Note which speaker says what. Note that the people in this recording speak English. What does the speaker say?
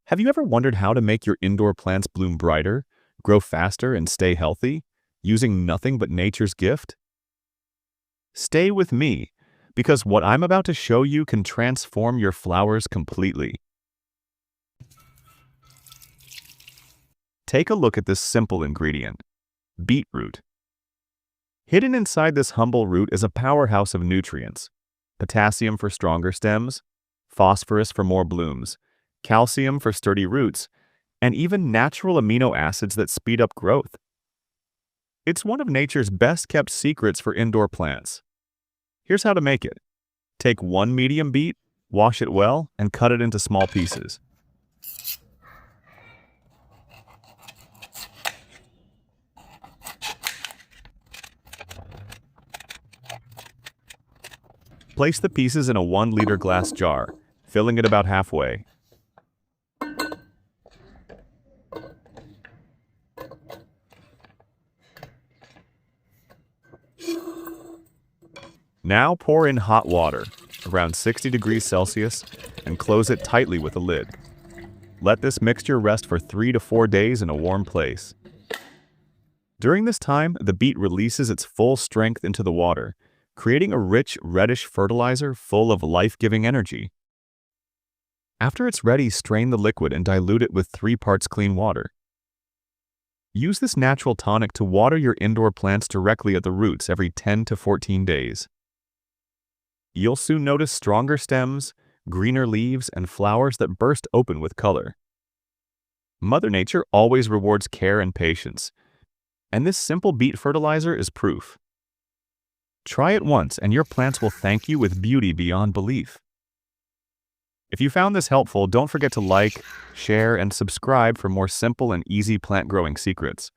Speaker 1: Have you ever wondered how to make your indoor plants bloom brighter, grow faster, and stay healthy, using nothing but nature's gift? Stay with me, because what I'm about to show you can transform your flowers completely. Take a look at this simple ingredient: beetroot. Hidden inside this humble root is a powerhouse of nutrients: potassium for stronger stems, phosphorus for more blooms, calcium for sturdy roots, and even natural amino acids that speed up growth. It's one of nature's best-kept secrets for indoor plants. Here's how to make it. Take one medium beet, wash it well, and cut it into small pieces. Place the pieces in a 1-liter glass jar, filling it about halfway. Now pour in hot water, around 60 degrees Celsius, and close it tightly with a lid. Let this mixture rest for 3 to 4 days in a warm place. During this time, the beet releases its full strength into the water, creating a rich, reddish fertilizer full of life-giving energy. After it's ready, strain the liquid and dilute it with 3 parts clean water. Use this natural tonic to water your indoor plants directly at the roots every 10 to 14 days. You'll soon notice stronger stems, greener leaves, and flowers that burst open with color. Mother Nature always rewards care and patience, and this simple beet fertilizer is proof. Try it once and your plants will thank you with beauty beyond belief. If you found this helpful, don't forget to like, share, and subscribe for more simple and easy plant growing secrets.